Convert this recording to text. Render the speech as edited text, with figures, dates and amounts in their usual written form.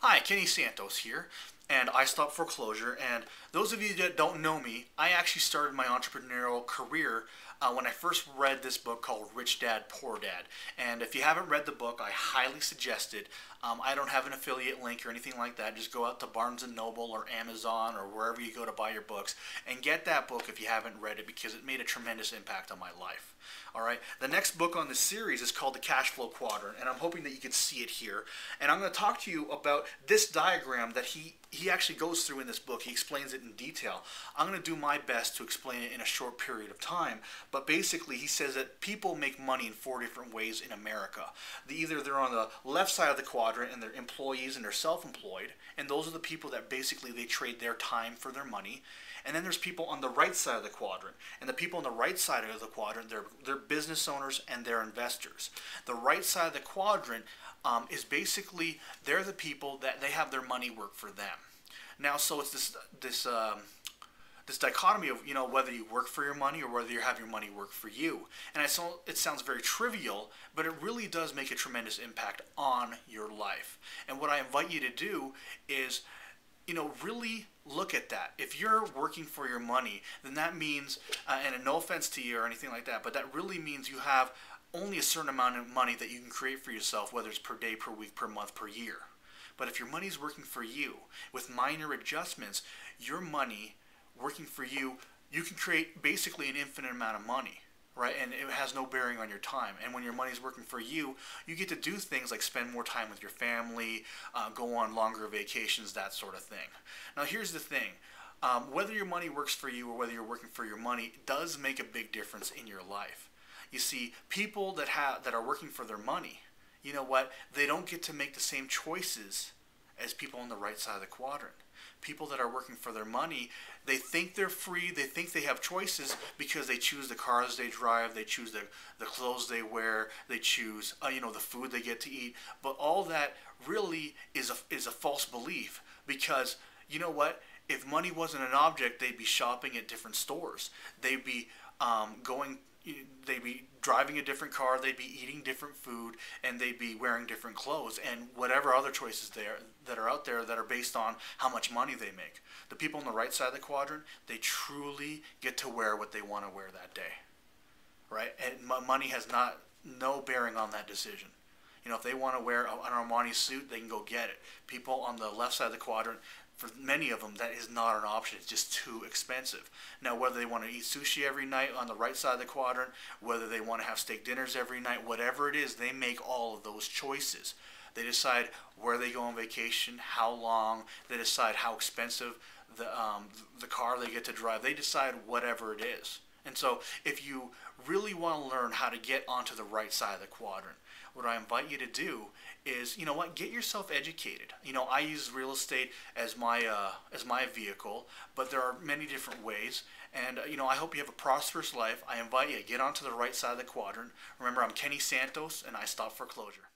Hi, Kenny Santos here, and I Stop Foreclosure. And those of you that don't know me, I actually started my entrepreneurial career when I first read this book called Rich Dad, Poor Dad. And if you haven't read the book, I highly suggest it. I don't have an affiliate link or anything like that. Just go out to Barnes& Noble or Amazon or wherever you go to buy your books and get that book if you haven't read it, because it made a tremendous impact on my life. All right. The next book on this series is called The Cash Flow Quadrant, and I'm hoping that you can see it here. And I'm going to talk to you about this diagram that he actually goes through in this book. He explains it in detail. I'm going to do my best to explain it in a short period of time. But basically, he says that people make money in 4 different ways in America. Either they're on the left side of the quadrant and they're employees and they're self-employed, and those are the people that basically they trade their time for their money. And then there's people on the right side of the quadrant. And the people on the right side of the quadrant, they're business owners and they're investors. The right side of the quadrant is basically, they're the people that they have their money work for them. Now, so it's this dichotomy of, whether you work for your money or whether you have your money work for you. And it sounds very trivial, but it really does make a tremendous impact on your life. And what I invite you to do is, really look at that. If you're working for your money, then that means, and no offense to you or anything like that, but that really means you have only a certain amount of money that you can create for yourself, whether it's per day, per week, per month, per year. But if your money's working for you, with minor adjustments, your money working for you, you can create basically an infinite amount of money. Right? And it has no bearing on your time. And when your money's working for you, you get to do things like spend more time with your family, go on longer vacations, that sort of thing. Now, here's the thing. Whether your money works for you or whether you're working for your money does make a big difference in your life. You see, people that are working for their money, you know what? They don't get to make the same choices as people on the right side of the quadrant. People that are working for their money, they think they're free, they think they have choices because they choose the cars they drive, they choose the clothes they wear, they choose the food they get to eat. But all that really is a false belief, because you know what? If money wasn't an object, they'd be shopping at different stores. They'd be they'd be driving a different car, they'd be eating different food, and they'd be wearing different clothes, and whatever other choices that are out there that are based on how much money they make. The people on the right side of the quadrant, they truly get to wear what they want to wear that day, right? And money has no bearing on that decision. If they want to wear an Armani suit, they can go get it. People on the left side of the quadrant, for many of them, that is not an option. It's just too expensive. Now, whether they want to eat sushi every night on the right side of the quadrant, whether they want to have steak dinners every night, whatever it is, they make all of those choices. They decide where they go on vacation, how long. They decide how expensive the car they get to drive. They decide whatever it is. And so if you really want to learn how to get onto the right side of the quadrant, what I invite you to do is, get yourself educated. I use real estate as my vehicle, but there are many different ways. And, I hope you have a prosperous life. I invite you to get onto the right side of the quadrant. Remember, I'm Kenny Santos, and I Stop Foreclosure.